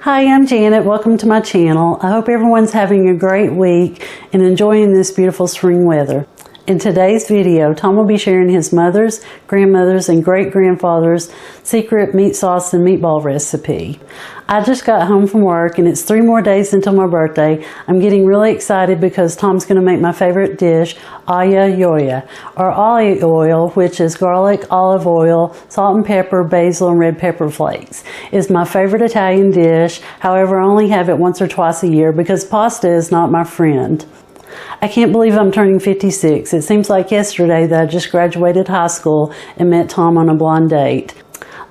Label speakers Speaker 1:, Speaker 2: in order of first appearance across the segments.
Speaker 1: Hi, I'm Janet. Welcome to my channel. I hope everyone's having a great week and enjoying this beautiful spring weather. In today's video, Tom will be sharing his mother's, grandmother's, and great-grandfather's secret meat sauce and meatball recipe. I just got home from work and it's 3 more days until my birthday. I'm getting really excited because Tom's going to make my favorite dish, olla yoya, or olive oil, which is garlic, olive oil, salt and pepper, basil, and red pepper flakes. It's my favorite Italian dish. However, I only have it once or twice a year because pasta is not my friend. I can't believe I'm turning 56. It seems like yesterday that I just graduated high school and met Tom on a blind date.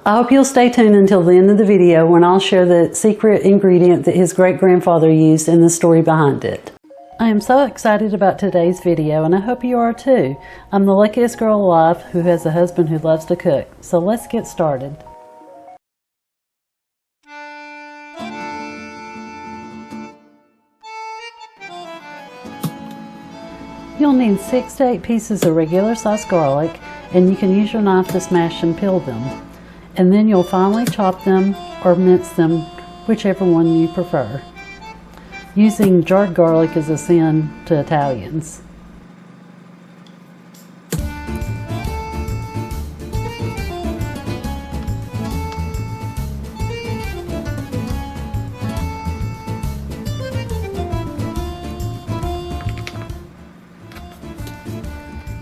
Speaker 1: I hope you'll stay tuned until the end of the video when I'll share the secret ingredient that his great-grandfather used and the story behind it. I am so excited about today's video and I hope you are too. I'm the luckiest girl alive who has a husband who loves to cook. So let's get started. You'll need 6 to 8 pieces of regular sized garlic, and you can use your knife to smash and peel them. And then you'll finely chop them or mince them, whichever one you prefer. Using jarred garlic is a sin to Italians.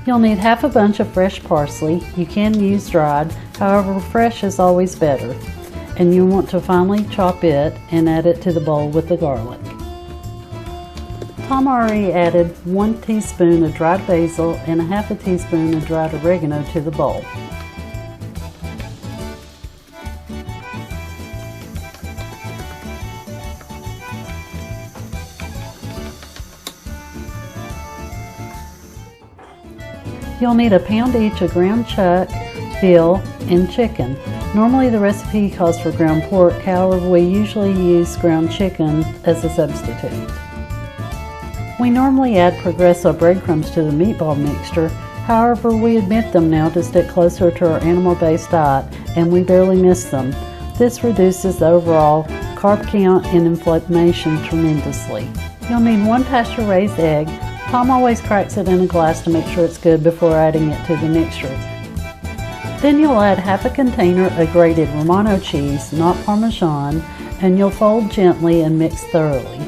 Speaker 1: You'll need half a bunch of fresh parsley. You can use dried, however fresh is always better. And you want to finely chop it and add it to the bowl with the garlic. Tom already added 1 teaspoon of dried basil and a half a teaspoon of dried oregano to the bowl. You'll need a pound each of ground chuck, veal, and chicken. Normally the recipe calls for ground pork, however we usually use ground chicken as a substitute. We normally add Progresso breadcrumbs to the meatball mixture, however we omit them now to stick closer to our animal-based diet and we barely miss them. This reduces the overall carb count and inflammation tremendously. You'll need 1 pasture-raised egg. Tom always cracks it in a glass to make sure it's good before adding it to the mixture. Then you'll add half a container of grated Romano cheese, not Parmesan, and you'll fold gently and mix thoroughly.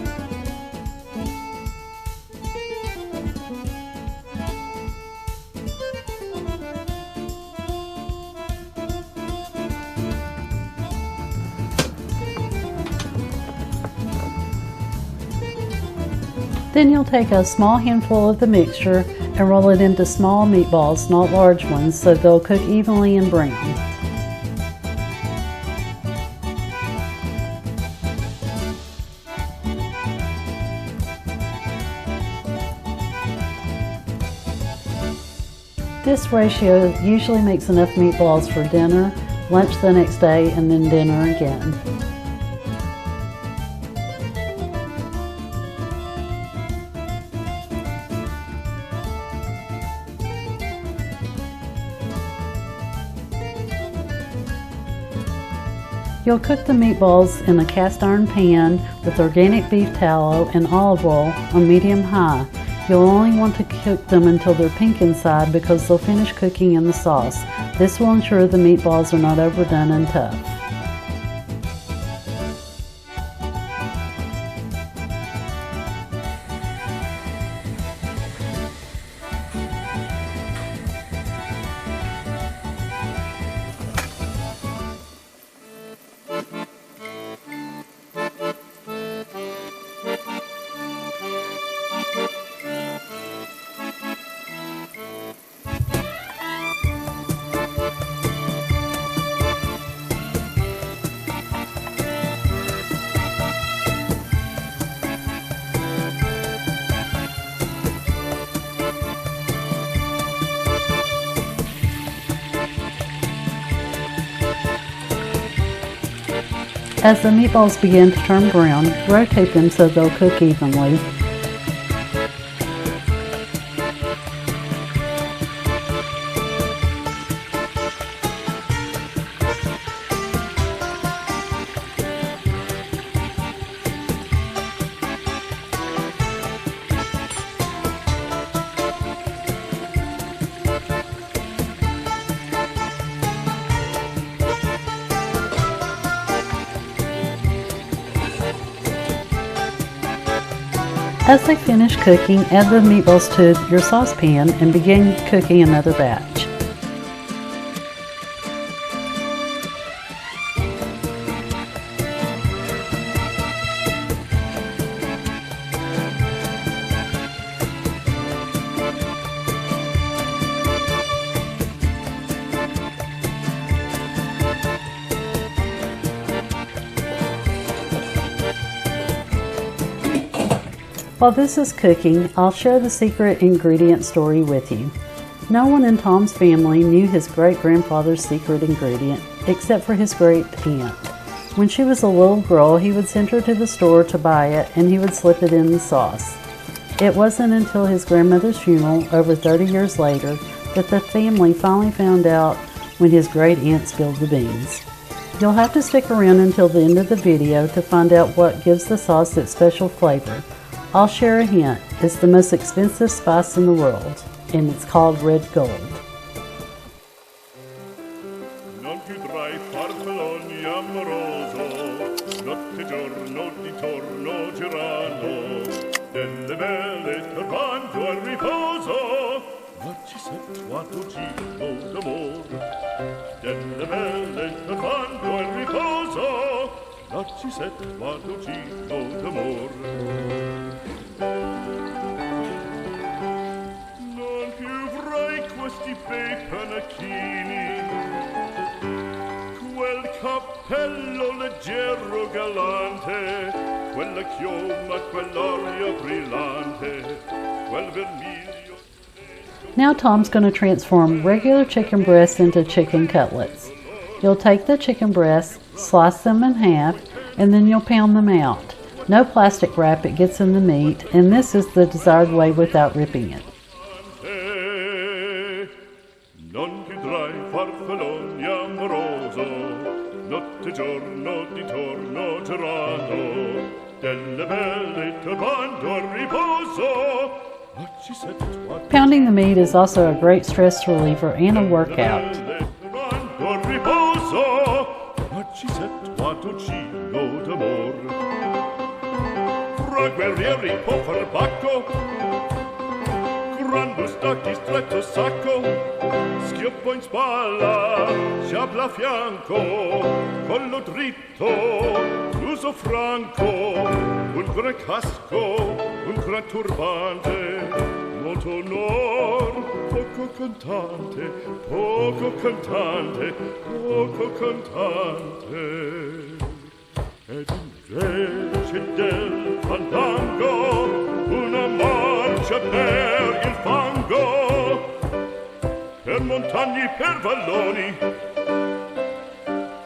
Speaker 1: Then you'll take a small handful of the mixture and roll it into small meatballs, not large ones, so they'll cook evenly and brown. This ratio usually makes enough meatballs for dinner, lunch the next day, and then dinner again. You'll cook the meatballs in a cast iron pan with organic beef tallow and olive oil on medium-high. You'll only want to cook them until they're pink inside because they'll finish cooking in the sauce. This will ensure the meatballs are not overdone and tough. As the meatballs begin to turn brown, rotate them so they'll cook evenly. As they finish cooking, add the meatballs to your saucepan and begin cooking another batch. While this is cooking, I'll share the secret ingredient story with you. No one in Tom's family knew his great-grandfather's secret ingredient, except for his great-aunt. When she was a little girl, he would send her to the store to buy it, and he would slip it in the sauce. It wasn't until his grandmother's funeral, over 30 years later, that the family finally found out when his great-aunt spilled the beans. You'll have to stick around until the end of the video to find out what gives the sauce its special flavor. I'll share a hint. It's the most expensive spice in the world, and it's called red gold.
Speaker 2: Non più tra i farfalloni amoroso, notte giorno di torno girano, delle belle turbando al riposo, ma ci settuato giro d'amore. Delle belle turbando al riposo, ma ci settuato giro d'amore. Non più avrai questi bei panacchini, quel cappello leggero galante, quella chioma, quell'aria brillante, quel vermiglio.
Speaker 1: Now Tom's going to transform regular chicken breasts into chicken cutlets. You'll take the chicken breasts, slice them in half, and then you'll pound them out. No plastic wrap, it gets in the meat, and this is the desired way without ripping it.
Speaker 2: Non più tra i farfalloni amoroso, notte giorno di torno girano, delle belle turbando al riposo.
Speaker 1: Pounding the meat is also a great stress reliever and a workout.
Speaker 2: Fra guerrieri può far pacco, gran bustacchi stretto sacco, schioppo in spalla, sciabla a fianco, collo dritto, uso franco, un gran casco, un gran turbante, molto onor, poco cantante, poco cantante, poco cantante. Ed invece del fandango una marcia per il fango, per montagne, per valloni,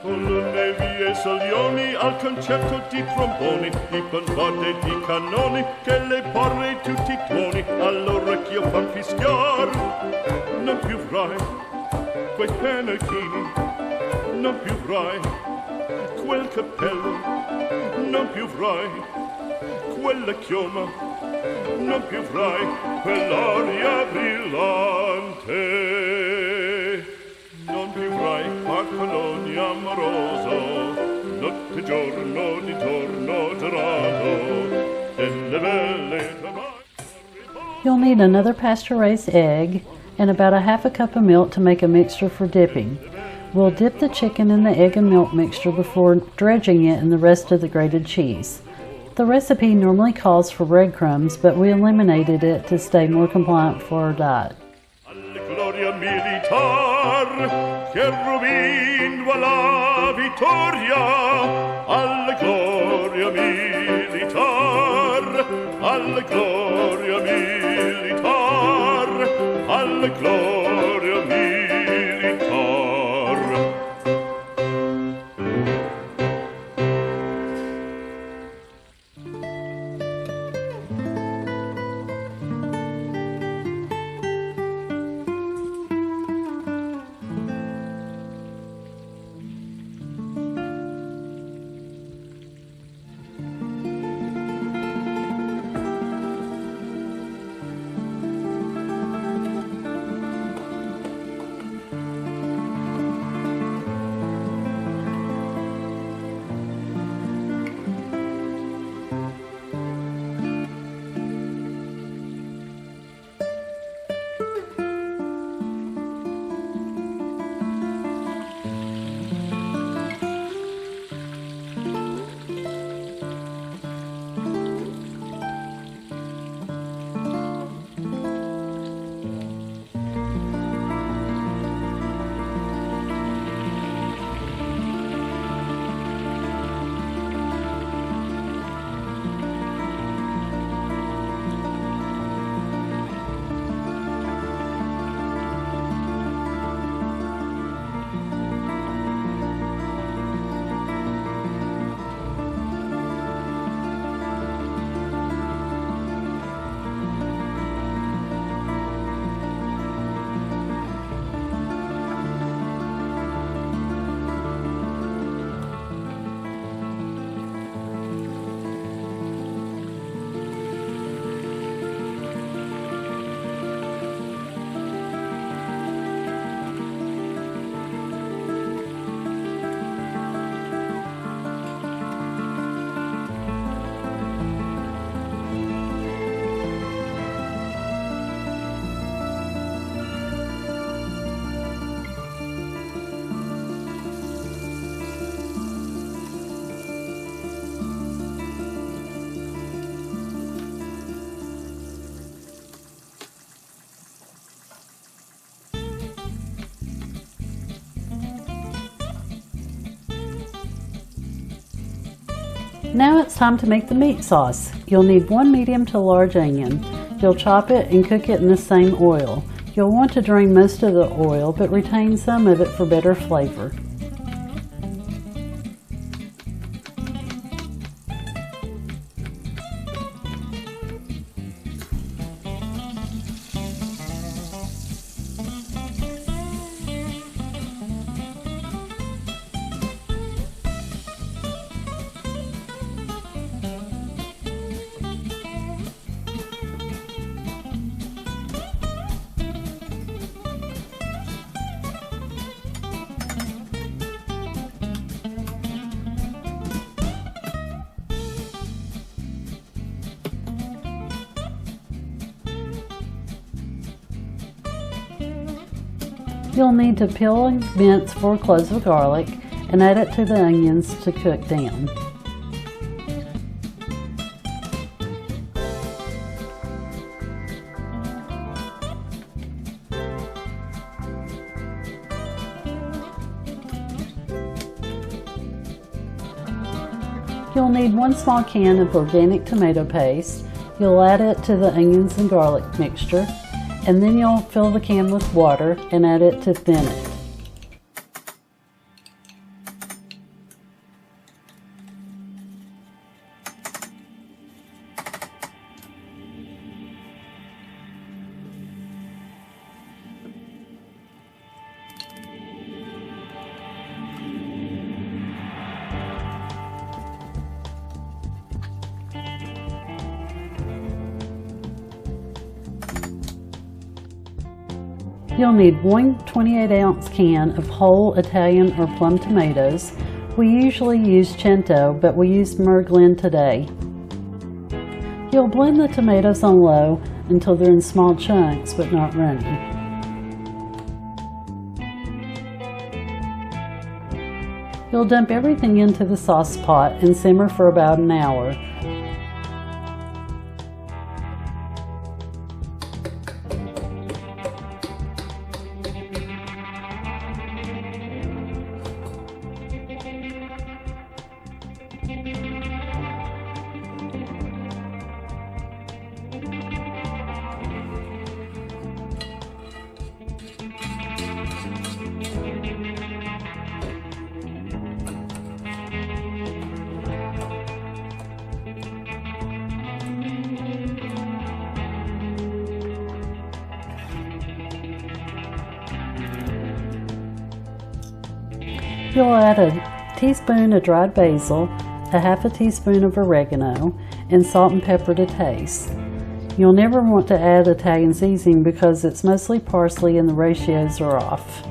Speaker 2: con le nevi e salioni, al concerto di tromboni, di bombarde e di cannoni, che le porre tutti i tuoni all'orecchio fan fischiar. Non più avrai quei panacchini, non più avrai quel cappello, non più avrai quella chioma, non più avrai quell'aria brillante, non più avrai farfalloni amoroso, notte giorno di torno girano, delle belle
Speaker 1: You'll need another pasture-raised egg and about a half a cup of milk to make a mixture for dipping. We'll dip the chicken in the egg and milk mixture before dredging it in the rest of the grated cheese. The recipe normally calls for breadcrumbs, but we eliminated it to stay more compliant for our diet.
Speaker 2: gloria militar che rubindo alla vittoria, alla gloria militar, alla gloria militar, alla gloria militar.
Speaker 1: Now it's time to make the meat sauce. You'll need 1 medium to large onion. You'll chop it and cook it in the same oil. You'll want to drain most of the oil, but retain some of it for better flavor. You'll need to peel and mince 4 cloves of garlic and add it to the onions to cook down. You'll need 1 small can of organic tomato paste. You'll add it to the onions and garlic mixture, and then you'll fill the can with water and add it to thin it. You'll need 1 28-ounce can of whole Italian or plum tomatoes. We usually use Cento, but we used Merglin today. You'll blend the tomatoes on low until they're in small chunks but not runny. You'll dump everything into the sauce pot and simmer for about an hour. You'll add a teaspoon of dried basil, a half a teaspoon of oregano, and salt and pepper to taste. You'll never want to add Italian seasoning because it's mostly parsley and the ratios are off.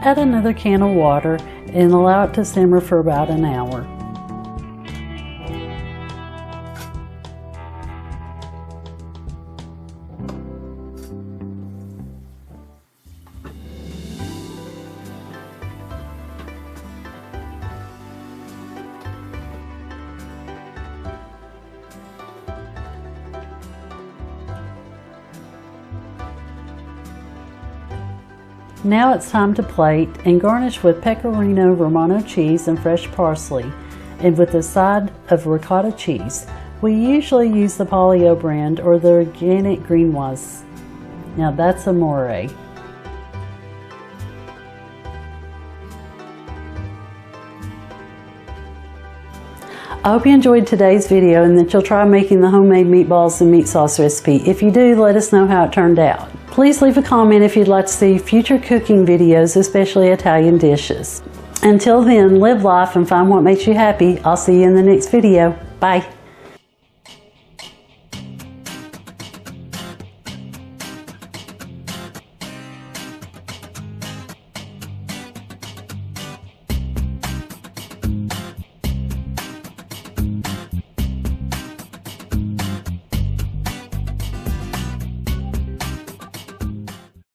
Speaker 1: Add another can of water and allow it to simmer for about an hour. Now it's time to plate and garnish with pecorino romano cheese and fresh parsley, and with a side of ricotta cheese. We usually use the Polio brand or the organic Greenoise. Now that's amore. I hope you enjoyed today's video and that you'll try making the homemade meatballs and meat sauce recipe. If you do, let us know how it turned out. Please leave a comment if you'd like to see future cooking videos, especially Italian dishes. Until then, live life and find what makes you happy. I'll see you in the next video. Bye.